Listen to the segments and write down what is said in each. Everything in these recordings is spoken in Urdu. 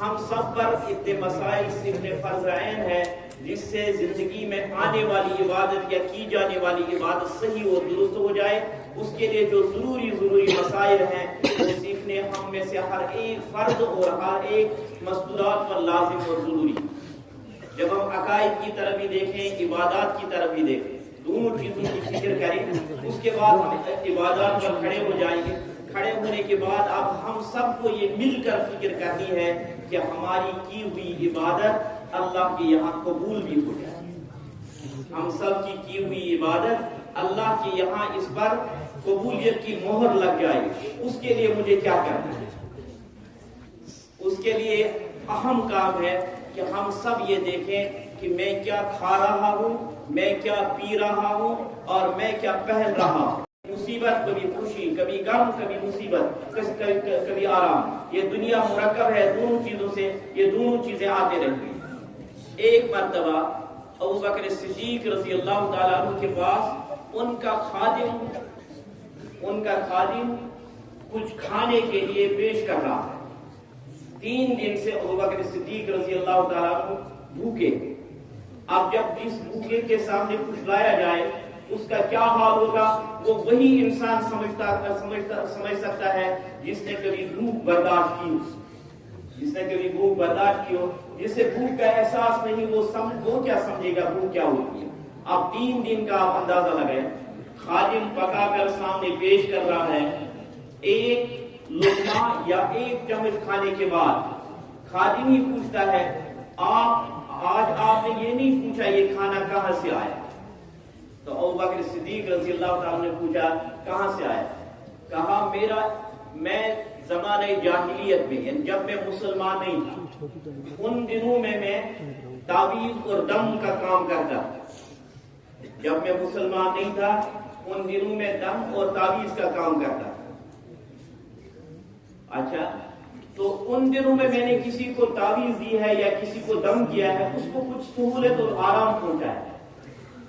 ہم سب پر اتنے مسائل اتنے فرض عین ہے جس سے زندگی میں آنے والی عبادت یا کی جانے والی عبادت صحیح و درست ہو جائے. اس کے لیے جو ضروری مسائل ہیں وہ سیکھنے ہم میں سے ہر ایک فرد اور ہر ایک مستورات پر لازم اور ضروری. جب ہم عقائد کی طرف بھی دیکھیں، عبادات کی طرف بھی دیکھیں، دونوں چیزوں کی فکر کریں، اس کے بعد ہم عبادات پر کھڑے ہو جائیں گے. کھڑے ہونے کے بعد اب ہم سب کو یہ مل کر فکر کرنی ہے کہ ہماری کی ہوئی عبادت اللہ کے یہاں قبول بھی ہو جائے. ہم سب کی ہوئی عبادت اللہ کے یہاں اس پر قبولیت کی مہر لگ جائے. اس کے لیے مجھے کیا کرنا ہے؟ اس کے لیے اہم کام ہے کہ ہم سب یہ دیکھیں کہ میں کیا کھا رہا ہوں، میں کیا پی رہا ہوں اور میں کیا پہن رہا ہوں. مصیبت کبھی خوشی، کبھی غم، کبھی مصیبت، کبھی آرام. یہ دنیا مرکب ہے دونوں چیزوں سے، یہ دونوں چیزیں آتے رہتی ہیں. ایک مرتبہ ابو بکر صدیق رضی اللہ تعالیٰ عنہ کے پاس ان کا خادم کچھ کھانے کے لیے پیش کر رہا ہے. 3 دن سے ابو بکر صدیق رضی اللہ تعالیٰ عنہ بھوکے. اب جب جس بھوکے کے سامنے کچھ لایا جائے اس کا کیا حال ہوگا، وہ وہی انسان سمجھ سکتا ہے جس نے کبھی بھوک برداشت کی، ہو. جس سے بھوک کا احساس نہیں، وہ کیا سمجھے گا بھوک کیا ہوتی ہے. اب 3 دن کا آپ اندازہ لگائیں. خادم پکا کر سامنے پیش کر رہا ہے. ایک لقمہ یا ایک چمچ کھانے کے بعد خادم ہی پوچھتا ہے، آج آپ نے یہ نہیں پوچھا یہ کھانا کہاں سے آیا؟ تو ابو بکر صدیق رضی اللہ تعالیٰ نے پوچھا کہاں سے آیا؟ کہا میں زمانہ جاہلیت میں، یعنی جب میں مسلمان نہیں تھا ان دنوں میں تعویذ اور دم کا کام کرتا تھا. جب میں مسلمان نہیں تھا ان دنوں میں دم اور تعویذ کا کام کرتا تھا. اچھا، تو ان دنوں میں نے کسی کو تعویذ دی ہے یا کسی کو دم کیا ہے، اس کو کچھ سہولت اور آرام پہنچا ہے.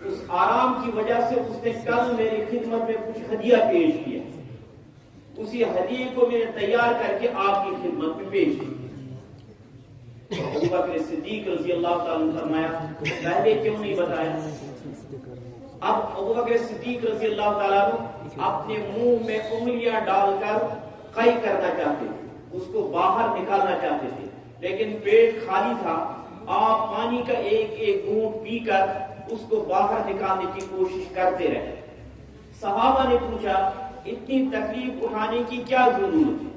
اس آرام کی وجہ سے اس نے کل میری خدمت میں کچھ ہدیہ پیش کیا. اسی ہدیے کو میں نے تیار کر کے آپ کی خدمت میں پیش کیا. ابو بکر صدیق رضی اللہ تعالیٰ نے فرمایا پہلے کیوں نہیں بتایا؟ اب ابو بکر صدیق رضی اللہ تعالیٰ اپنے منہ میں انگلیاں ڈال کر قی کرنا چاہتے تھے، اس کو باہر نکالنا چاہتے تھے، لیکن پیٹ خالی تھا. آپ پانی کا ایک گھونٹ پی کر اس کو باہر نکالنے کی کوشش کرتے رہے. صحابہ نے پوچھا اتنی تکلیف اٹھانے کی کیا ضرورت ہے؟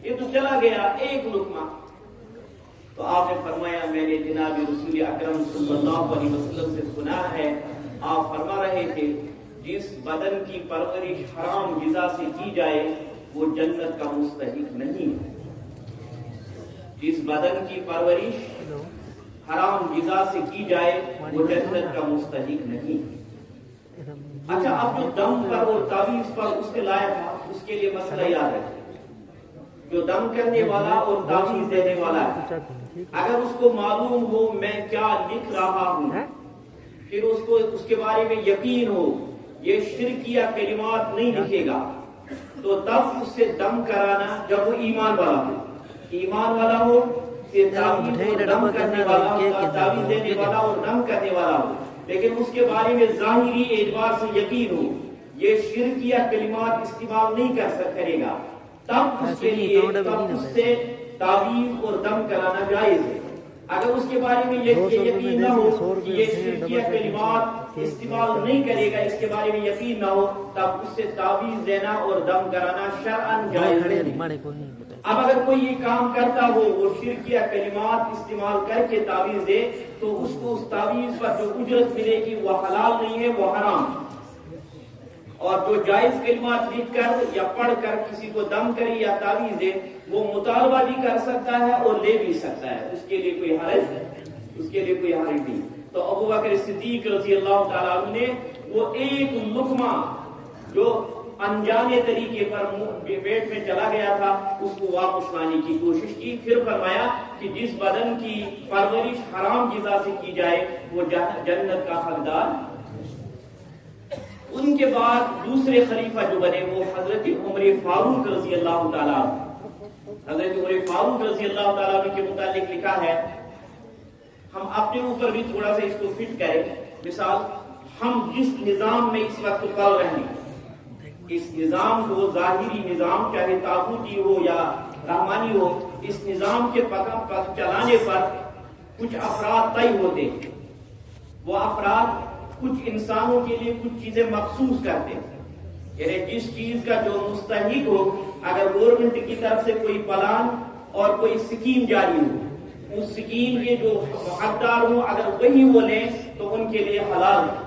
یہ تو چلا گیا ایک لقمہ. تو آپ نے فرمایا میں نے جناب رسول اکرم صلی اللہ علیہ وسلم سے سنا ہے، آپ فرما رہے تھے جس بدن کی پرورش حرام غذا سے کی جائے وہ جنت کا مستحق نہیں ہے. جس بدن کی پرورش حرام غذا سے کی جائے وہ جنت کا مستحق نہیں. اچھا، اب جو دم پر اور تعویذ پر اس نے لایا تھا اس کے لیے مسئلہ یاد ہے. جو دم کرنے والا اور تعویذ دینے والا ہے، اگر اس کو معلوم ہو میں کیا لکھ رہا ہوں، پھر اس کے بارے میں یقین ہو یہ شرکیہ کلمات نہیں لکھے گا، تو تب اس سے دم کرانا، جب وہ ایمان والا ہو کہ تعویذ دم کرنے والا ہو، تعویذ دینے والا اور دم کرنے والا ہو، لیکن اس کے بارے میں ظاہری اعتبار سے یقین ہو یہ شرکیہ کلمات استعمال نہیں کرے گا، تب اس کے لیے اس سے تعویذ اور دم کرانا جائز ہے. اگر اس کے بارے میں یقین نہ ہو کہ یہ شرکیہ کلمات استعمال نہیں کرے گا، اس کے بارے میں یقین نہ ہو، تب اس سے تعویذ دینا اور دم کرانا شرعاً جائز ہے. اب اگر کوئی یہ کام کرتا ہو وہ شرکیہ کلمات استعمال کر کے تعویذ دے تو اس کو اس تعویذ پر جو اجرت ملے گی وہ حلال نہیں ہے، وہ حرام. اور جو جائز کلمات لکھ کر یا پڑھ کر کسی کو دم کرے یا تعویذ دے وہ مطالبہ بھی کر سکتا ہے اور لے بھی سکتا ہے، اس کے لیے کوئی حرج نہیں. تو ابو بکر صدیق رضی اللہ تعالیٰ عنہ نے وہ ایک لقمہ جو انجانے طریقے پر پیٹ میں چلا گیا تھا اس کو واپس لانے کی کوشش کی. پھر فرمایا کہ جس بدن کی پرورش حرام غذا سے کی جائے وہ جنت کا حقدار. ان کے بعد دوسرے خلیفہ جو بنے وہ حضرت عمر فاروق رضی اللہ تعالیٰ. حضرت عمر فاروق رضی اللہ تعالیٰ عنہ کے متعلق لکھا ہے، ہم اپنے اوپر بھی تھوڑا سا اس کو فٹ کریں. مثال، ہم جس نظام میں اس وقت پل رہے ہیں، اس نظام کو، ظاہری نظام چاہے طاغوتی ہو یا رحمانی ہو، اس نظام کے چلانے پر کچھ افراد طے ہوتے ہیں. وہ افراد کچھ انسانوں کے لیے کچھ چیزیں مخصوص کرتے ہیں. یعنی جس چیز کا جو مستحق ہو، اگر گورنمنٹ کی طرف سے کوئی پلان اور کوئی سکیم جاری ہو، اس سکیم کے جو حقدار ہوں اگر وہی وہ لیں تو ان کے لیے حلال ہے.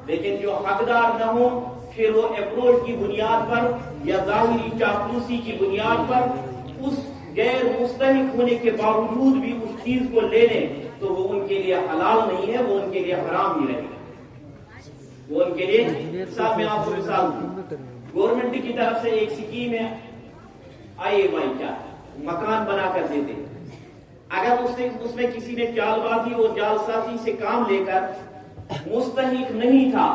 لیکن جو حقدار نہ ہو، پھر وہ اپروچ کی بنیاد پر یا ظاہری چاپلوسی کی بنیاد پر اس غیر مستحق ہونے کے باوجود بھی اس چیز کو لے لیں تو وہ ان کے لیے حلال نہیں ہے، وہ ان کے لیے حرام ہی رہے گا. وہ ان کے لیے، مثال میں آپ کو مثال دوں، گورنمنٹ کی طرف سے ایک سکیم ہے IMI کیا مکان بنا کر دیتے. اگر اس میں کسی نے چال بازی اور جال سازی سے کام لے کر مستحق نہیں تھا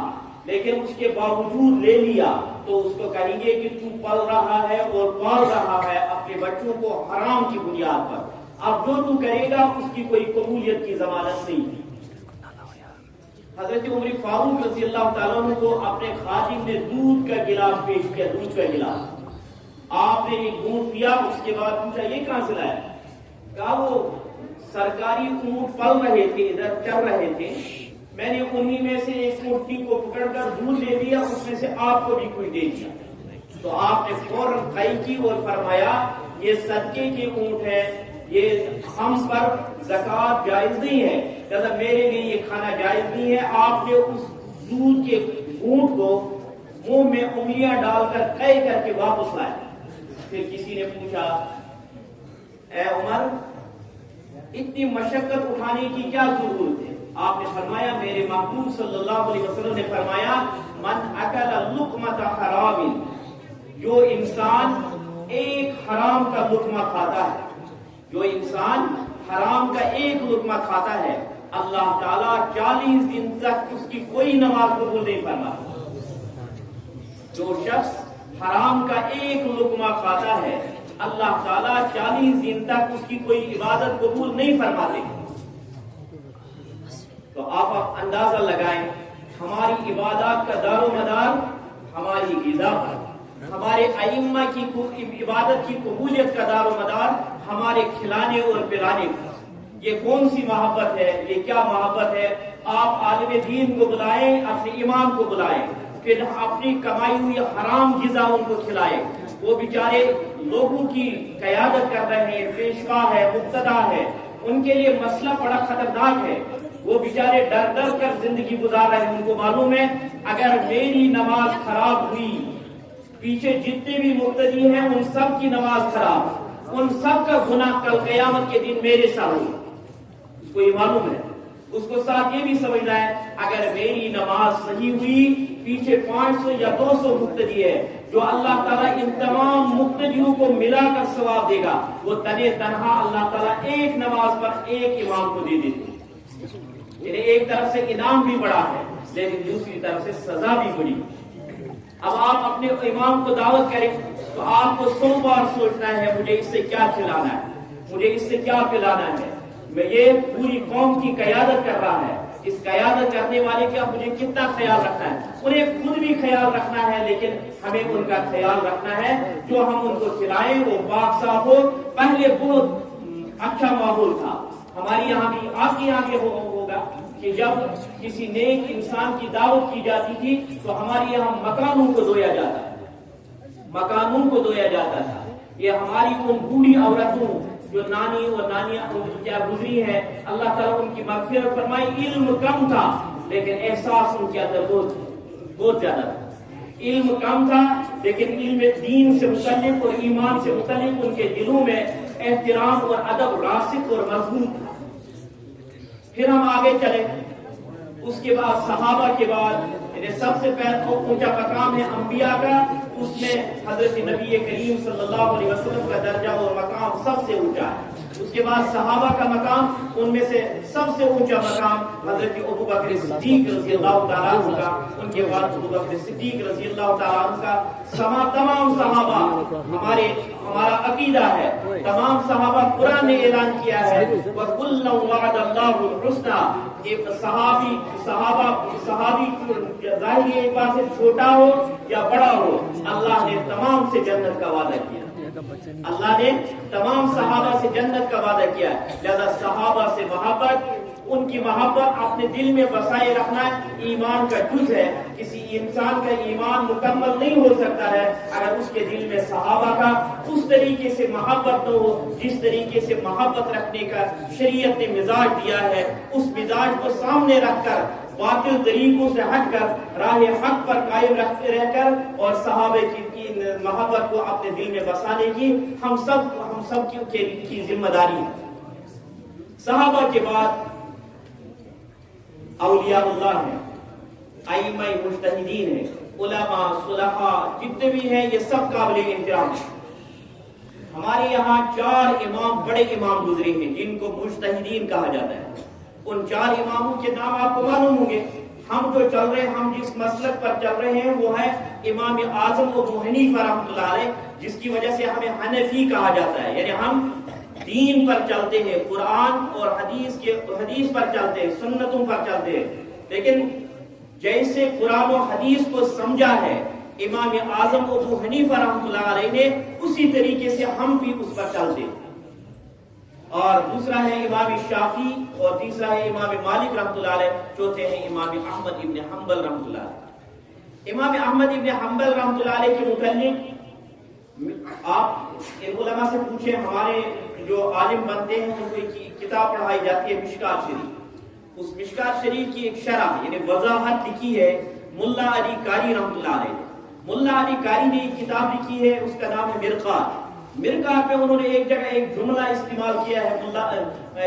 لیکن اس کے باوجود لے لیا تو اس کو کہیں گے کہ تو پل رہا ہے اور پال رہا ہے اپنے بچوں کو حرام کی بنیاد پر. اب جو تو کرے گا اس کی کوئی قبولیت کی ضمانت نہیں. حضرت عمر فاروق رضی اللہ تعالیٰ عنہ کو اپنے خادم نے دودھ کا گلاس پیش کیا، دودھ کا گلاس. آپ نے ایک گھونٹ پیا، اس کے بعد پوچھا یہ کہاں سے لایا؟ کہا وہ سرکاری اونٹ پل رہے تھے، ادھر چل رہے تھے، میں نے انہی میں سے ایک اونٹنی کو پکڑ کر دودھ لے لیا، اس میں سے آپ کو بھی کچھ دے دیا. تو آپ نے فوراً کھائی کی اور فرمایا یہ صدقے کے اونٹ ہے، یہ ہم پر زکوٰۃ جائز نہیں ہے، لہذا میرے لیے یہ کھانا جائز نہیں ہے. آپ نے اس دودھ کے گھونٹ کو منہ میں انگلیاں ڈال کر طے کر کے واپس لائے. پھر کسی نے پوچھا اے عمر اتنی مشقت اٹھانے کی کیا ضرورت ہے؟ آپ نے فرمایا میرے محبوب صلی اللہ علیہ وسلم نے فرمایا من اکل لقمۃ حرام، جو انسان ایک حرام کا لقمہ کھاتا ہے، جو انسان حرام کا ایک لقمہ کھاتا ہے، اللہ تعالیٰ 40 دن تک اس کی کوئی نماز قبول نہیں فرماتا. جو شخص حرام کا ایک لقمہ کھاتا ہے اللہ تعالیٰ 40 دن تک اس کی کوئی عبادت قبول نہیں فرماتے. تو آپ اندازہ لگائیں ہماری عبادات کا دار و مدار ہماری غذا پر، ہمارے ائمہ کی عبادت کی قبولیت کا دار و مدار ہمارے کھلانے اور پلانے پر. یہ کون سی محبت ہے؟ یہ کیا محبت ہے؟ آپ عالم دین کو بلائیں، اپنے امام کو بلائیں، پھر اپنی کمائی ہوئی حرام غذا ان کو کھلائیں. وہ بیچارے لوگوں کی قیادت کر رہے ہیں، پیشوا ہے، مقتدا ہے، ان کے لیے مسئلہ بڑا خطرناک ہے. وہ بیچارے ڈر ڈر کر زندگی گزار رہے ہیں. ان کو معلوم ہے اگر میری نماز خراب ہوئی، پیچھے جتنے بھی مقتدی ہیں ان سب کی نماز خراب، ان سب کا گناہ کل قیامت کے دن میرے ساتھ ہوگا. اس کو یہ معلوم ہے. اس کو ساتھ یہ بھی سمجھنا ہے اگر میری نماز صحیح ہوئی، پیچھے 500 یا 200 مقتدی ہے، جو اللہ تعالیٰ ان تمام مقتدیوں کو ملا کر ثواب دے گا، وہ تنے تنہا اللہ تعالیٰ ایک نماز پر ایک امام کو دے دیتے. یعنی ایک طرف سے انعام بھی بڑا ہے لیکن دوسری طرف سے سزا بھی بڑی. اب آپ اپنے امام کو دعوت کریں تو آپ کو 100 بار سوچنا ہے مجھے اس سے کیا کھلانا ہے، مجھے اس سے کیا پلانا ہے. میں یہ پوری قوم کی قیادت کر رہا ہے، اس قیادت کرنے والے کا مجھے کتنا خیال رکھنا ہے. انہیں خود بھی خیال رکھنا ہے لیکن ہمیں ان کا خیال رکھنا ہے. جو ہم ان کو کھلائیں وہ پاک صاف ہو. پہلے بہت اچھا ماحول تھا ہمارے یہاں بھی، آپ کے یہاں بھی ہوگا کہ جب کسی نیک انسان کی دعوت کی جاتی تھی تو ہمارے یہاں مکانوں کو دھویا جاتا ہے، مکانوں کو دھویا جاتا تھا. یہ ہماری ان بوڑھی عورتوں جو نانی اور نانیاں کیا گزری ہیں، اللہ تعالیٰ ان کی مغفرت فرمائے. علم کم تھا لیکن احساس ان کے اندر بہت زیادہ تھا. علم کم تھا لیکن علم دین سے متعلق اور ایمان سے متعلق ان کے دلوں میں احترام اور ادب راسخ اور مضبوط تھا. پھر ہم آگے چلے، اس کے بعد صحابہ کے بعد سب سے پہلے اونچا مقام ہے انبیاء کا. اس میں حضرت نبی کریم صلی اللہ علیہ وسلم کا درجہ اور مقام سب سے اونچا ہے. اس کے بعد صحابہ کا مقام، ان میں سے سب سے اونچا مقام حضرت ابوبکر صدیق رضی اللہ تعالیٰ عنہ کا، ان کے بعد ابوبکر صدیق رضی اللہ تعالیٰ عنہ کا، تمام صحابہ، ہمارا عقیدہ ہے تمام صحابہ، قرآن نے اعلان کیا ہے وَكُلًّا وَعَدَ اللَّهُ الْحُسْنَى، ایک صحابی ظاہری اعتبار سے چھوٹا ہو یا بڑا ہو، اللہ نے تمام سے جنت کا وعدہ کیا، اللہ نے تمام صحابہ سے جنت کا وعدہ کیا ہے۔ لہذا صحابہ سے محبت، ان کی محبت اپنے دل میں بسائے رکھنا ایمان کا جز ہے۔ کسی انسان کا ایمان مکمل نہیں ہو سکتا ہے اگر اس کے دل میں صحابہ کا اس طریقے سے محبت نہ ہو جس طریقے سے محبت رکھنے کا شریعت نے مزاج دیا ہے۔ اس مزاج کو سامنے رکھ کر، باطل طریقوں سے ہٹ کر، راہ حق پر قائم رہ کر اور صحابہ کی محبت کو اپنے دل میں بسانے کی ہم سب کی ذمہ داری ہے۔ صحابہ کے بعد اولیاء اللہ ہیں، ائمہ مجتہدین ہیں، علماء صلحاء جتنے بھی ہیں یہ سب قابل احترام ہیں۔ ہمارے یہاں 4 امام، بڑے امام گزرے ہیں جن کو مجتہدین کہا جاتا ہے۔ ان 4 اماموں کے نام آپ کو معلوم ہوں گے۔ ہم جو چل رہے ہیں، ہم جس مسلک پر چل رہے ہیں وہ ہے امام اعظم ابو حنیفہ رحمۃ اللہ علیہ، جس کی وجہ سے ہمیں حنفی کہا جاتا ہے، یعنی ہم دین پر چلتے ہیں، قرآن اور حدیث پر چلتے ہیں، سنتوں پر چلتے ہیں، لیکن جیسے قرآن و حدیث کو سمجھا ہے امام اعظم ابو حنیفہ رحمۃ اللہ علیہ نے، اسی طریقے سے ہم بھی اس پر چلتے ہیں۔ اور دوسرا ہے امام شافعی، اور تیسرا ہے امام مالک رحمۃ اللہ علیہ، چوتھے ہیں امام احمد ابن حنبل رحمۃ اللہ علیہ۔ امام احمد ابن حنبل رحمۃ اللہ علیہ کے متعلق آپ ان علماء سے پوچھیں، ہمارے جو عالم بنتے ہیں ان کو کتاب پڑھائی جاتی ہے مشکات شریف، اس مشکات شریف کی ایک شرح یعنی وضاحت لکھی ہے ملا علی قاری رحمۃ اللہ علیہ۔ ملا علی قاری نے ایک کتاب لکھی ہے، اس کا نام ہے مرقات۔ مرقات میں انہوں نے ایک جگہ ایک جملہ استعمال کیا ہے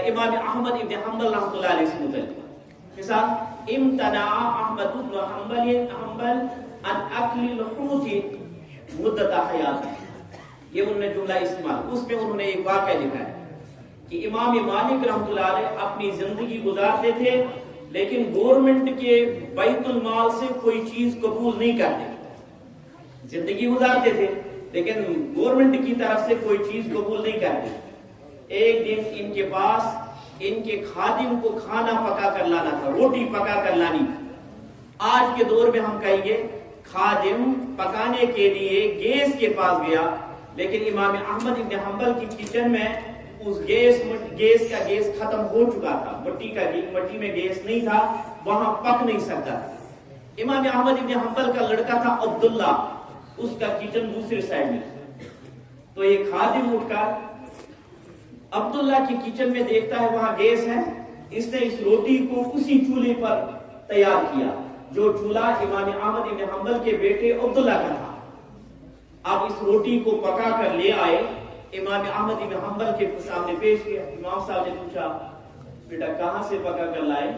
امام احمد ابن حنبل رحمۃ اللہ علیہ سے متعلق، مثال امتنع احمد بن حنبل عن اکل الحوت مدت حیاتہ، یہ انہوں نے جملہ استعمال، اس میں انہوں نے ایک واقعہ لکھا ہے کہ امام مالک رحمۃ اللہ علیہ اپنی زندگی گزارتے تھے لیکن گورنمنٹ کے بیت المال سے کوئی چیز قبول نہیں کرتے، زندگی گزارتے تھے لیکن گورنمنٹ کی طرف سے کوئی چیز قبول نہیں کرتے۔ ایک دن ان کے پاس ان کے خادم کو کھانا پکا کر لانا تھا، روٹی پکا کر لانی تھی۔ آج کے دور میں ہم کہیں گے خادم پکانے کے لیے گیس کے پاس گیا، لیکن امام احمد ابن حنبل کی کچن میں اس گیس کا گیس ختم ہو چکا تھا، مٹی میں گیس نہیں تھا، وہاں پک نہیں سکتا تھا۔ امام احمد ابن حنبل کا لڑکا تھا عبداللہ، اس کا کچن دوسرے سائڈ میں، تو یہ خادم اٹھ کر عبداللہ کی کچن میں دیکھتا ہے وہاں گیس ہے، اس نے اس روٹی کو اسی چولہے پر تیار کیا جو چولہا امام احمد ابن حنبل کے بیٹے عبداللہ کا تھا۔ اب اس روٹی کو پکا کر لے آئے، امام احمد ابن حنبل کے سامنے پیش کیا۔ امام صاحب نے پوچھا بیٹا کہاں سے پکا کر لائے؟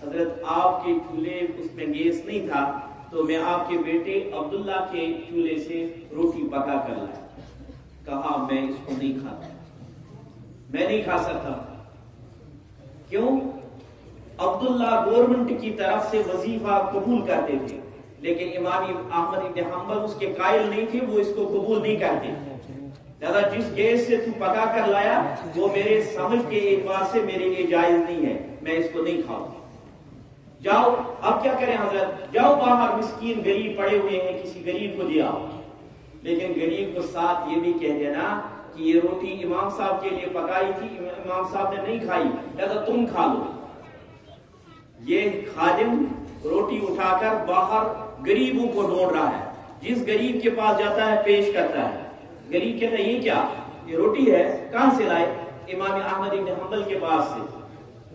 حضرت آپ کے چولہے اس میں گیس نہیں تھا تو میں آپ کے بیٹے عبداللہ کے چولہے سے روٹی پکا کر لایا۔ کہا میں اس کو نہیں کھاتا، میں نہیں کھا سکتا۔ کیوں؟ عبداللہ گورنمنٹ کی طرف سے وظیفہ قبول کرتے تھے لیکن امام احمد ابن حنبل اس کے قائل نہیں تھے، وہ اس کو قبول نہیں کرتے۔ لہذا جس گیس سے تو پکا کر لایا وہ میرے سمجھ کے اعتبار سے میرے لیے جائز نہیں ہے، میں اس کو نہیں کھاؤں۔ جاؤ، اب کیا کریں حضرت؟ جاؤ باہر مسکین غریب پڑے ہوئے ہیں، کسی غریب کو دیا، لیکن غریب کو ساتھ یہ بھی کہہ دینا کہ یہ روٹی امام صاحب کے لیے پکائی تھی، امام صاحب نے نہیں کھائی، لہذا تم کھا لو۔ یہ خادم روٹی اٹھا کر باہر غریبوں کو ڈھونڈ رہا ہے، جس غریب کے پاس جاتا ہے پیش کرتا ہے، غریب کہتا ہے یہ کیا؟ یہ روٹی ہے، کہاں سے لائے؟ امام احمد ابن حنبل کے پاس سے۔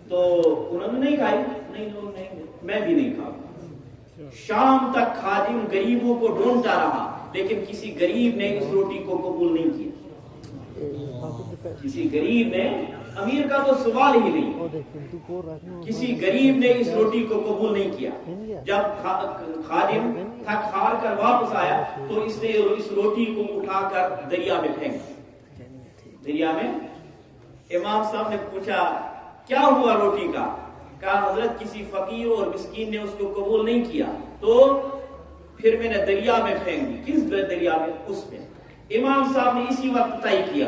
تو انہوں نے نہیں کھائی، نہیں میں بھی نہیں کھاؤں۔ شام تک خادم غریبوں کو ڈھونڈتا رہا لیکن کسی غریب نے اس روٹی کو قبول نہیں کیا، کسی غریب نے، امیر کا تو سوال ہی نہیں، کسی غریب نے اس روٹی کو قبول نہیں کیا۔ جب خادم تھک ہار کر واپس آیا تو اس نے اس روٹی کو اٹھا کر دریا میں پھینک، دریا میں امام صاحب نے پوچھا کیا ہوا روٹی کا؟ کہا حضرت کسی فقیر اور مسکین نے اس کو قبول نہیں کیا تو پھر میں نے دریا میں پھینک دی۔ کس دریا میں؟ اس میں۔ امام صاحب نے اسی وقت طے کیا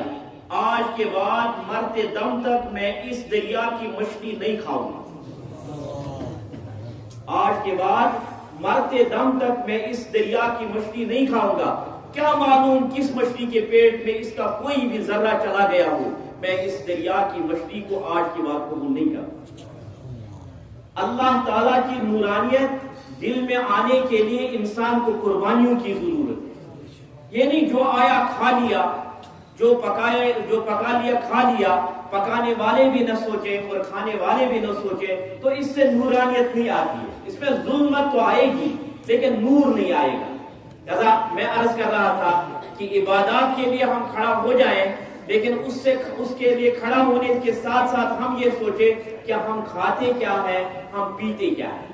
آج کے بعد مرتے دم تک میں اس دریا کی مچھلی نہیں کھاؤں گا۔ آج کے بعد مرتے دم تک میں اس دریا کی مچھلی نہیں کھاؤں گا۔ کیا معلوم کس مچھلی کے پیٹ میں اس کا کوئی بھی ذرہ چلا گیا ہو، میں اس دریا کی مچھلی کو آج کے بعد قبول نہیں کروں۔ اللہ تعالیٰ کی نورانیت دل میں آنے کے لیے انسان کو قربانیوں کی ضرورت ہے۔ یہ نہیں جو آیا کھا لیا، جو پکا لیا کھا لیا، پکانے والے بھی نہ سوچے اور کھانے والے بھی نہ سوچے تو اس سے نورانیت نہیں آتی ہے۔ اس میں ظلمت تو آئے گی لیکن نور نہیں آئے گا۔ لہذا میں عرض کر رہا تھا کہ عبادات کے لیے ہم کھڑا ہو جائیں لیکن اس کے لیے کھڑا ہونے کے ساتھ ساتھ ہم یہ سوچے کہ ہم کھاتے کیا ہے، ہم پیتے کیا ہے۔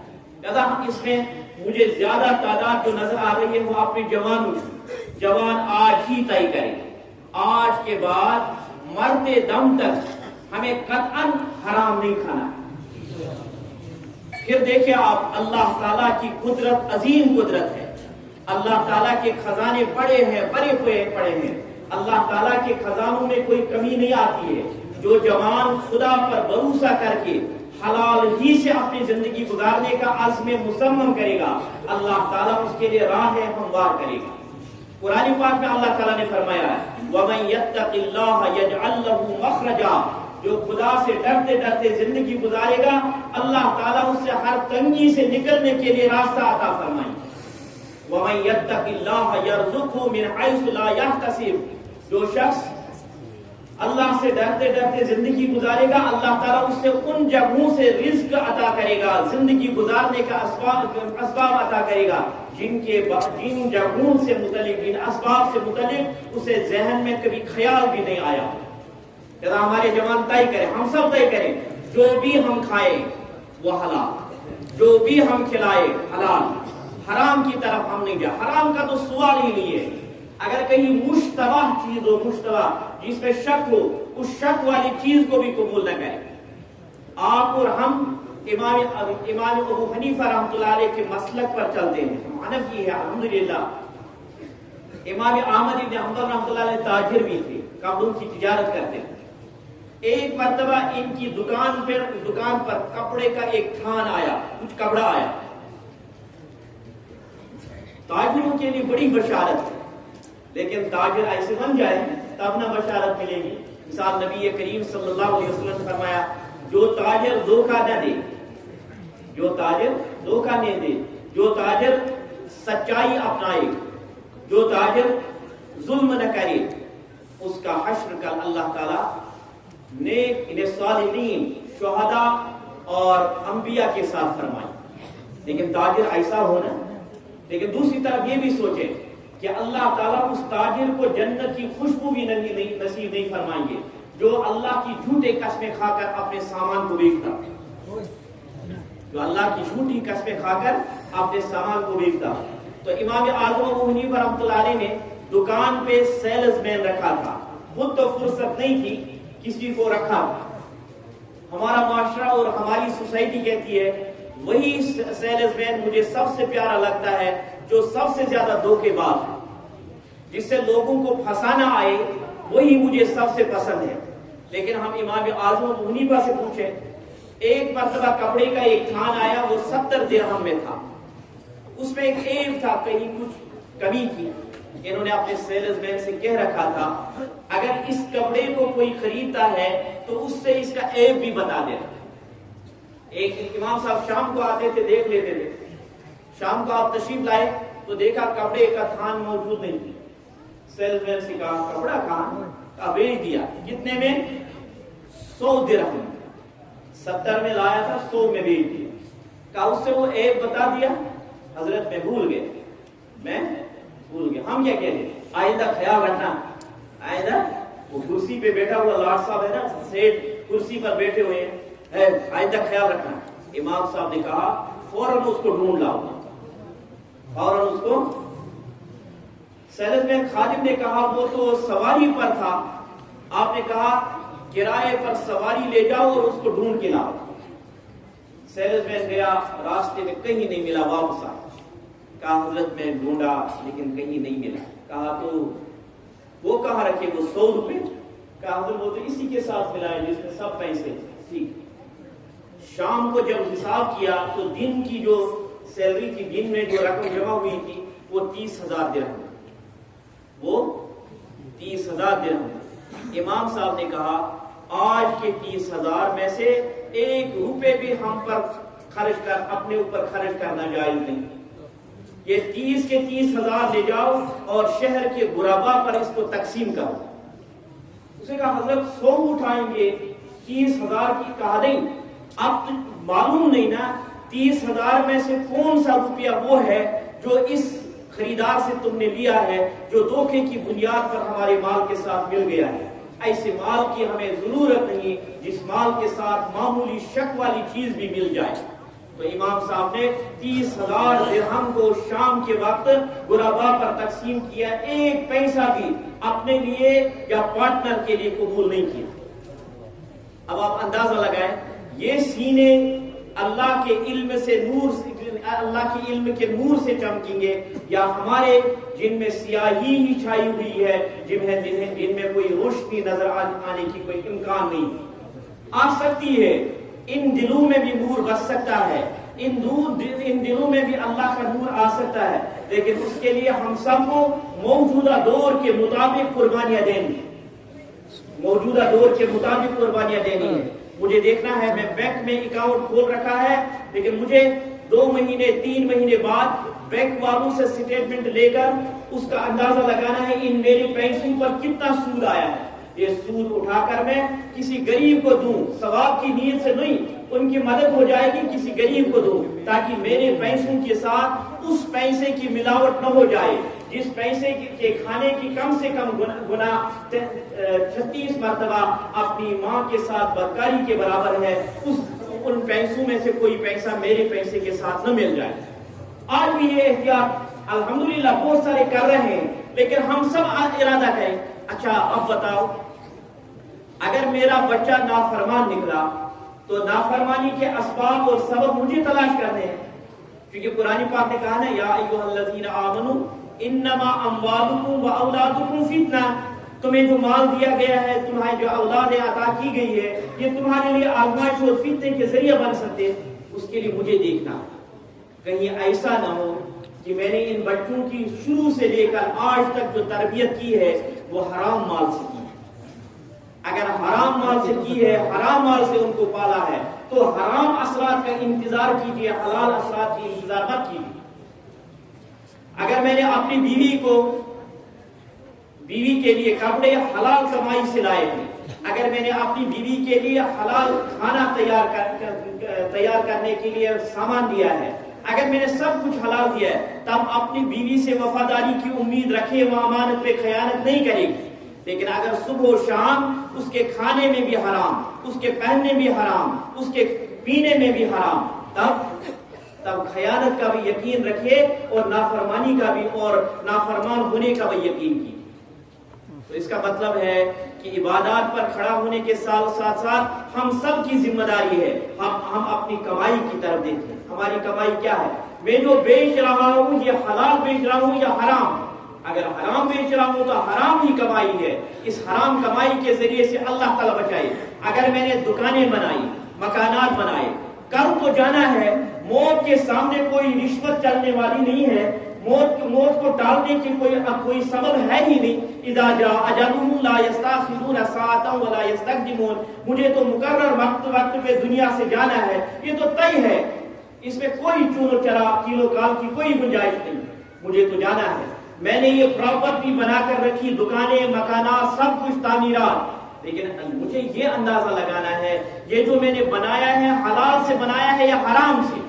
لہذا ہم اس میں مجھے زیادہ تعداد جو نظر آ رہی ہے وہ اپنے جوان آج ہی طے کریں، آج کے بعد مرتے دم تک ہمیں قطعاً حرام نہیں کھانا۔ پھر دیکھیں آپ اللہ تعالیٰ کی قدرت عظیم قدرت ہے۔ اللہ تعالیٰ کے خزانے بڑے ہیں، بڑے پڑے ہیں۔ اللہ تعالیٰ کے خزانوں میں کوئی کمی نہیں آتی ہے۔ جو جوان خدا پر بھروسہ کر کے حلال ہی سے اپنی زندگی گزارنے کا عزم مصمم کرے گا، اللہ تعالیٰ اس کے لیے راہ ہموار کرے گا۔ قرآن پاک میں اللہ تعالیٰ نے فرمایا ہے وَمَن يَتَّقِ اللَّهَ يَجْعَل لَّهُ مَخْرَجًا، جو خدا سے ڈرتے ڈرتے زندگی گزارے گا اللہ تعالیٰ اس سے ہر تنگی سے نکلنے کے لیے راستہ عطا فرمائے۔ وَمَن يَتَّقِ اللَّهَ يَرْزُقْهُ مِنْ حَيْثُ لَا يَحْتَسِبُ، جو شخص اللہ سے ڈرتے ڈرتے زندگی گزارے گا اللہ تعالیٰ اس سے ان جگہوں سے رزق عطا کرے گا، زندگی گزارنے کا اسباب عطا کرے گا جن جگہوں سے متعلق، جن اسباب سے متعلق اسے ذہن میں کبھی خیال بھی نہیں آیا۔ ذرا ہمارے جوان طے کریں، ہم سب طے کریں، جو بھی ہم کھائیں وہ حلال، جو بھی ہم کھلائے حلال، حرام کی طرف ہم نہیں جائیں۔ حرام کا تو سوال ہی نہیں ہے۔ اگر کہیں مشتبہ چیز ہو، مشتبہ جس میں شک ہو، اس شک والی چیز کو بھی قبول نہ کریں۔ آپ اور ہم امام ابو حنیفہ رحمۃ اللہ علیہ کے مسلک پر چلتے ہیں، ہم حنفی ہے الحمدللہ۔ امام احمد بن حنبل رحمۃ اللہ علیہ تاجر بھی تھے، کپڑوں کی تجارت کرتے ہیں۔ ایک مرتبہ ان کی دکان پر کپڑے کا ایک تھان آیا، کچھ کپڑا آیا۔ تاجروں کے لیے بڑی بشارت ہے، لیکن تاجر ایسے بن جائے تب نہ بشارت ملے گی۔ مثال نبی کریم صلی اللہ علیہ وسلم نے فرمایا جو تاجر دھوکہ نہ دے، جو تاجر دھوکہ نہ دے، جو تاجر سچائی اپنائے، جو تاجر ظلم نہ کرے، اس کا حشر کل اللہ تعالیٰ نیک صالحین، شہداء اور انبیاء کے ساتھ فرمائے۔ لیکن تاجر ایسا ہونا، لیکن دوسری طرف یہ بھی سوچے کہ اللہ تعالیٰ اس تاجر کو جنت کی خوشبو بھی نصیب نہیں فرمائیں گے جو اللہ کی جھوٹے قسمیں کھا کر اپنے سامان کو بیچتا، جو اللہ کی جھوٹی قسمیں کھا کر اپنے سامان کو بیچتا۔ تو امام اعظم ابو حنیفہ رحمۃ اللہ علیہ نے دکان پہ سیلز مین رکھا تھا، خود تو فرصت نہیں تھی، کسی کو رکھا۔ ہمارا معاشرہ اور ہماری سوسائٹی کہتی ہے وہی سیلز مین مجھے سب سے پیارا لگتا ہے جو سب سے زیادہ دھوکے باز ہے، جس سے لوگوں کو پھنسانا آئے وہی مجھے سب سے پسند ہے۔ لیکن ہم امام اعظم ابو حنیفہ سے پوچھیں، ایک مرتبہ کپڑے کا ایک تھان آیا، وہ 70 درہم میں تھا، اس میں ایک عیب تھا، کہیں کچھ کمی تھی۔ انہوں نے اپنے سیلز مین سے کہہ رکھا تھا اگر اس کپڑے کو کوئی خریدتا ہے تو اس سے اس کا عیب بھی بتا دینا۔ ایک امام صاحب شام کو آتے تھے، دیکھ لیتے تھے، شام کو آپ تشریف لائے تو دیکھا کپڑے کا تھان موجود نہیں تھی۔ سیلز مین سے کہا کپڑا کہاں؟ بیچ دیا۔ کتنے میں؟ 100 درہم۔ 70 میں لایا تھا، 100 میں بیچ دیا۔ کہا اس سے وہ عیب بتا دیا؟ حضرت میں بھول گیا۔ ہم کیا کہہ رہے؟ آئندہ خیال رکھنا، آئندہ وہ کرسی پہ بیٹھا ہوا لاٹ صاحب ہے نا، سیٹ کرسی پر بیٹھے ہوئے ہیں، آئندہ خیال رکھنا۔ امام صاحب نے کہا فوراً اس کو ڈھونڈ لاؤ، فوراً اس کو۔ سیلز مین خادم نے کہا وہ تو سواری پر تھا۔ آپ نے کہا کرائے پر سواری لے جاؤ اور اس کو ڈھونڈ کے لاؤ۔ سیلز مین گیا، راستے میں کہیں نہیں ملا، واپس آ۔ کہا حضرت میں ڈھونڈا لیکن کہیں نہیں ملا۔ کہا تو وہ کہاں رکھے؟ وہ 100 روپے؟ کہا حضرت وہ تو اسی کے ساتھ ملا ہے جس میں سب پیسے۔ ٹھیک۔ شام کو جب حساب کیا تو دن کی جو سیلری تھی، دن میں جو رقم جمع ہوئی تھی وہ 30,000 درہم، وہ 30,000 درہم۔ امام صاحب نے کہا آج کے 30,000 میں سے 1 روپے بھی ہم پر خرچ کر اپنے اوپر خرچ کرنا جائز نہیں۔ یہ 30 کے 30,000 لے جاؤ اور شہر کے غربا پر اس کو تقسیم کرو۔ اسے کہا حضرت 100 اٹھائیں گے، 30,000 کی کہا نہیں۔ اب معلوم نہیں نا 30,000 میں سے کون سا روپیہ وہ ہے جو اس خریدار سے تم نے لیا ہے، جو دھوکے کی بنیاد پر ہمارے مال کے ساتھ مل گیا ہے۔ ایسے مال کی ہمیں ضرورت نہیں جس مال کے ساتھ معمولی شک والی چیز بھی مل جائے۔ تو امام صاحب نے 30,000 درہم کو شام کے وقت غربا پر تقسیم کیا، 1 پیسہ بھی اپنے لیے یا پارٹنر کے لیے قبول نہیں کیا۔ اب آپ اندازہ لگائیں، یہ سینے اللہ کے علم سے اللہ کے علم کے نور سے چمکیں گے، یا ہمارے جن میں سیاہی ہی چھائی ہوئی ہے، جن میں کوئی روشنی نظر آنے کی کوئی امکان نہیں آ سکتی ہے۔ ان دلوں میں بھی نور بس سکتا ہے، ان دلوں میں بھی اللہ کا نور آ سکتا ہے، لیکن اس کے لیے ہم سب کو موجودہ دور کے مطابق قربانیاں دینی ہے۔ مجھے دیکھنا ہے، میں بینک میں اکاؤنٹ کھول رکھا ہے، لیکن مجھے 2 مہینے 3 مہینے بعد بینک والوں سے سٹیٹمنٹ لے کر اس کا اندازہ لگانا ہے ان میرے پیسوں پر کتنا سود آیا ہے۔ یہ سود اٹھا کر میں کسی غریب کو دوں، ثواب کی نیت سے نہیں، ان کی مدد ہو جائے گی، کسی غریب کو دوں تاکہ میرے پیسوں کے ساتھ اس پیسے کی ملاوٹ نہ ہو جائے جس پیسے کے کھانے کی کم سے کم گنا 36 مرتبہ اپنی ماں کے ساتھ بدکاری کے برابر ہے، ان پیسوں میں سے کوئی پیسہ میرے پیسے کے ساتھ نہ مل جائے۔ آج بھی یہ احتیاط الحمدللہ بہت سارے کر رہے ہیں، لیکن ہم سب آج ارادہ کریں، اچھا اب بتاؤ اگر میرا بچہ نافرمان نکلا تو نافرمانی کے اسباب اور سبب مجھے تلاش کرنے ہیں، کیونکہ قرآن پاک نے کہا نا یا ایھا الذین آمنوا انما اموالکم و اولادکم فتنہ، تمہیں جو مال دیا گیا ہے، تمہیں جو اولاد عطا کی گئی ہے، یہ تمہارے لیے آزمائش اور فتنے کے ذریعہ بن سکتے ہیں، اس کے لیے مجھے دیکھنا کہیں ایسا نہ ہو کہ میں نے ان بچوں کی شروع سے لے کر آج تک جو تربیت کی ہے وہ حرام مال سے کی ہے۔ اگر حرام مال سے کی ہے، حرام مال سے ان کو پالا ہے، تو حرام اثرات کا انتظار کیجیے، حلال اثرات کی انتظار مت کیجیے۔ اگر میں نے اپنی بیوی کے لیے کپڑے حلال کمائی سے لائے ہیں، اگر میں نے اپنی بیوی کے لیے حلال کھانا تیار کرنے کے لیے سامان دیا ہے، اگر میں نے سب کچھ حلال دیا ہے، تب اپنی بیوی سے وفاداری کی امید رکھے، وہ امانت پہ خیانت نہیں کرے گی۔ لیکن اگر صبح و شام اس کے کھانے میں بھی حرام، اس کے پہننے بھی حرام، اس کے پینے میں بھی حرام، تب خیانت کا بھی یقین رکھے اور نافرمانی کا بھی اور نافرمان ہونے کا بھی یقین کیے۔ تو اس کا مطلب ہے کہ عبادات پر کھڑا ہونے کے ساتھ ساتھ ہم سب کی ذمہ داری ہے ہم اپنی کمائی کی طرف دیکھیں۔ ہماری کمائی کیا ہے؟ میں جو بیچ رہا ہوں یہ حلال بیچ رہا ہوں یا حرام؟ اگر حرام بیچ رہا ہوں تو حرام ہی کمائی ہے، اس حرام کمائی کے ذریعے سے اللہ تعالیٰ بچائے۔ اگر میں نے دکانیں بنائی، مکانات بنائے، کل تو جانا ہے، موت کے سامنے کوئی رشوت چلنے والی نہیں ہے، موت کو ٹالنے کی کوئی سبب ہے ہی نہیں۔ اذا جاء اجلهم لا يستأخرون ساعة ولا يستقدمون، مجھے تو مقرر وقت پہ دنیا سے جانا ہے، یہ تو طے ہے، اس میں کوئی چون و چرا کیلو کال کی کوئی گنجائش نہیں، مجھے تو جانا ہے۔ میں نے یہ پراپرٹی بنا کر رکھی، دکانیں، مکانات، سب کچھ تعمیرات، لیکن مجھے یہ اندازہ لگانا ہے یہ جو میں نے بنایا ہے حلال سے بنایا ہے یا حرام سے۔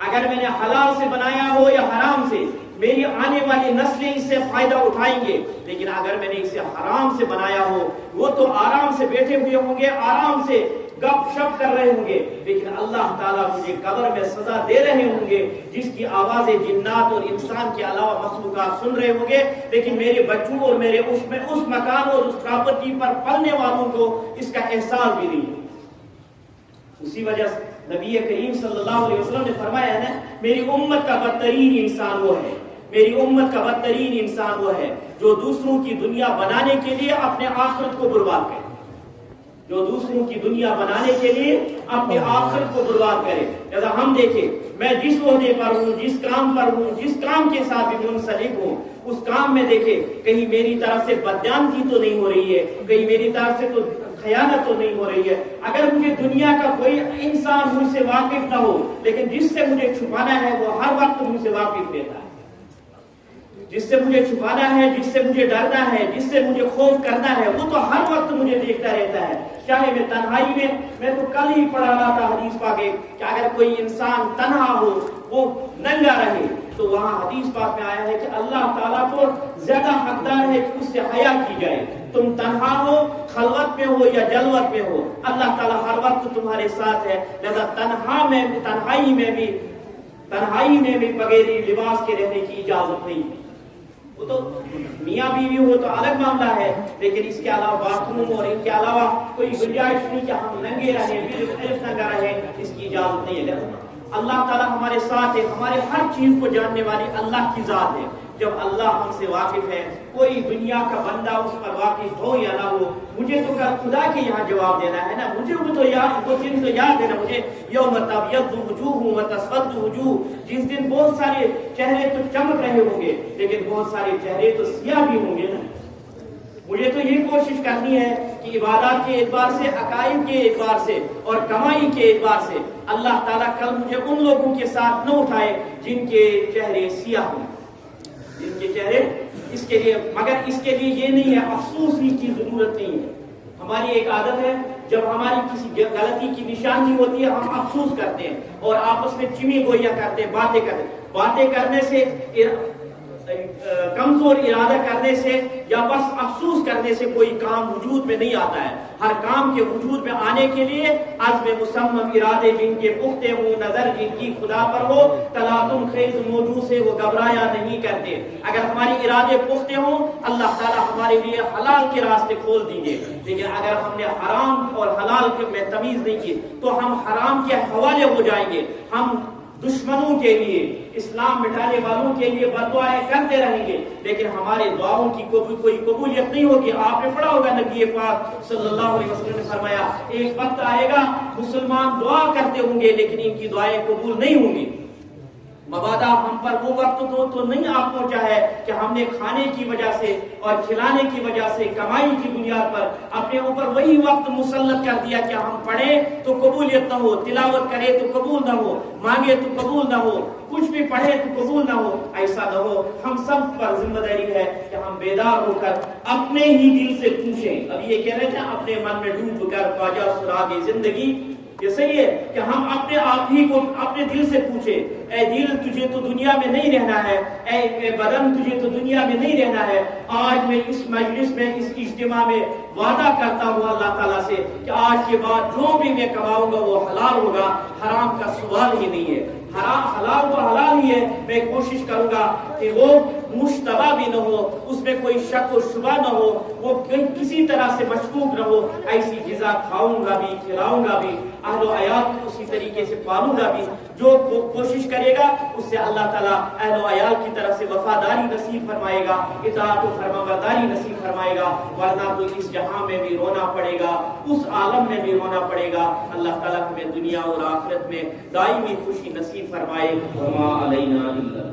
اگر میں نے حلال سے بنایا ہو یا حرام سے، میری آنے والی نسلیں اس سے فائدہ اٹھائیں گے، لیکن اگر میں نے اسے حرام سے بنایا ہو، وہ تو آرام سے بیٹھے ہوئے ہوں گے، آرام سے گپ شپ کر رہے ہوں گے، لیکن اللہ تعالیٰ مجھے قبر میں سزا دے رہے ہوں گے جس کی آوازیں جنات اور انسان کے علاوہ مخلوقات سن رہے ہوں گے، لیکن میرے بچوں اور میرے اس مکان اور اس پراپرٹی پر پلنے والوں کو اس کا احساس بھی نہیں ہے۔ اسی وجہ سے نبی کریم صلی اللہ علیہ وسلم نے فرمایا ہے نا، میری امت کا بدترین انسان وہ ہے، میری امت کا بدترین انسان وہ ہے جو دوسروں کی دنیا بنانے کے لیے اپنے آخرت کو برباد کرے، جو دوسروں کی دنیا بنانے کے لیے اپنے آخرت کو برباد کرے۔ جیسا ہم دیکھیں، میں جس عہدے پر ہوں، جس کام پر ہوں، جس کام کے ساتھ بھی منسلک ہوں، اس کام میں دیکھیں کہیں میری طرف سے بددیانتی تو نہیں ہو رہی ہے، کہیں میری طرف سے تو خیانت تو نہیں ہو رہی ہے۔ اگر مجھے دنیا کا کوئی انسان مجھ سے واقف نہ ہو، لیکن جس سے مجھے چھپانا ہے وہ ہر وقت مجھ سے واقف رہتا ہے، جس سے مجھے چھپانا ہے، جس سے مجھے ڈرنا ہے، جس سے مجھے خوف کرنا ہے، وہ تو ہر وقت مجھے دیکھتا رہتا ہے، چاہے میں تنہائی میں تو کل ہی پڑھا رہا تھا حدیث پاک کہ اگر کوئی انسان تنہا ہو، وہ ننگا رہے، تو وہاں حدیث پاک میں آیا ہے کہ اللہ تعالیٰ کو زیادہ حقدار ہے کہ اس سے حیا کی جائے۔ تم تنہا ہو، خلوت میں ہو یا جلوت میں ہو، اللہ تعالیٰ ہر وقت تمہارے ساتھ ہے، لہذا تنہائی میں بھی بغیر لباس کے رہنے کی اجازت نہیں ہے۔ وہ تو میاں بیوی ہو تو الگ معاملہ ہے، لیکن اس کے علاوہ باتھ روم اور ان کے علاوہ کوئی گنجائش نہیں کہ ہم ننگے رہیں، صرف ننگا رہیں، اس کی اجازت نہیں ہے۔ اللہ تعالیٰ ہمارے ساتھ ہے، ہمارے ہر چیز کو جاننے والی اللہ کی ذات ہے۔ جب اللہ ہم سے واقف ہے، کوئی دنیا کا بندہ اس پر واقف ہو یا نہ ہو، مجھے تو کل خدا کے یہاں جواب دینا ہے نا، مجھے وہ دن تو یاد ہے نا، مجھے یوم تبیض وجوہ وتسود وجوہ، جس دن بہت سارے چہرے تو چمک رہے ہوں گے لیکن بہت سارے چہرے تو سیاہ بھی ہوں گے نا۔ مجھے تو یہ کوشش کرنی ہے کہ عبادات کے اعتبار سے، عقائد کے اعتبار سے اور کمائی کے اعتبار سے اللہ تعالیٰ کل مجھے ان لوگوں کے ساتھ نہ اٹھائے جن کے چہرے سیاہ ہوں، جن کے چہرے اس کے لیے، مگر اس کے لیے یہ نہیں ہے، افسوس کی ضرورت نہیں ہے۔ ہماری ایک عادت ہے، جب ہماری کسی غلطی کی نشانی ہوتی ہے ہم افسوس کرتے ہیں اور آپس میں چمی گوئیاں کرتے ہیں، باتیں کرنے سے، کمزور ارادہ کرنے سے یا بس افسوس کرنے سے کوئی کام وجود میں نہیں آتا ہے۔ ہر کام کے وجود میں آنے کے لیے عزم مصمم، ارادے جن کے پختے ہوں، نظر جن کی خدا پر ہو، تلاطم خیز موجود سے وہ گھبرایا نہیں کرتے۔ اگر ہماری ارادے پختے ہوں اللہ تعالیٰ ہمارے لیے حلال کے راستے کھول دیں گے، لیکن اگر ہم نے حرام اور حلال میں تمیز نہیں کی تو ہم حرام کے حوالے ہو جائیں گے۔ ہم دشمنوں کے لیے، اسلام مٹانے والوں کے لیے بددعائیں کرتے رہیں گے، لیکن ہمارے دعاؤں کی کوئی قبولیت نہیں ہوگی۔ آپ نے پڑھا ہوگا نبی پاک صلی اللہ علیہ وسلم نے فرمایا ایک وقت آئے گا مسلمان دعا کرتے ہوں گے لیکن ان کی دعائیں قبول نہیں ہوں گی۔ مبادا ہم پر وہ وقت تو نہیں آ پہنچا ہے کہ ہم نے کھانے کی وجہ سے اور کھلانے کی وجہ سے، کمائی کی بنیاد پر اپنے اوپر وہی وقت مسلط کر دیا کہ ہم پڑھیں تو قبولیت نہ ہو، تلاوت کریں تو قبول نہ ہو، مانگے تو قبول نہ ہو، کچھ بھی پڑھے تو قبول نہ ہو۔ ایسا نہ ہو، ہم سب پر ذمہ داری ہے کہ ہم بیدار ہو کر اپنے ہی دل سے پوچھیں۔ اب یہ کہہ رہے تھے اپنے من میں ڈوب کر خواجہ سراغ زندگی، یہ صحیح ہے کہ ہم اپنے آپ ہی کو اپنے دل سے پوچھیں، اے دل تجھے تو دنیا میں نہیں رہنا ہے، اے بدن تجھے تو دنیا میں نہیں رہنا ہے۔ آج میں اس مجلس میں، اس اجتماع میں وعدہ کرتا ہوں اللہ تعالیٰ سے کہ آج کے بعد جو بھی میں کماؤں گا وہ حلال ہوگا، حرام کا سوال ہی نہیں ہے۔ حلال تو حلال ہی ہے، میں کوشش کروں گا کہ وہ مشتبہ بھی نہ ہو، اس میں کوئی شک و شبہ نہ ہو، وہ کسی طرح سے مشکوک نہ ہو۔ ایسی غذا کھاؤں گا بھی، کھلاؤں گا بھی، اہل و عیال کو اسی طریقے سے پالوں گا بھی۔ جو کوشش کرے گا اس سے اللہ تعالیٰ اہل و عیال کی طرف سے وفاداری نصیب فرمائے گا، اطاعت و فرمانبرداری نصیب فرمائے گا، ورنہ تو اس جہاں میں بھی رونا پڑے گا، اس عالم میں بھی رونا پڑے گا۔ اللہ تعالیٰ ہمیں دنیا اور آخرت میں دائمی خوشی نصیب فرمائے۔ وما علینا الا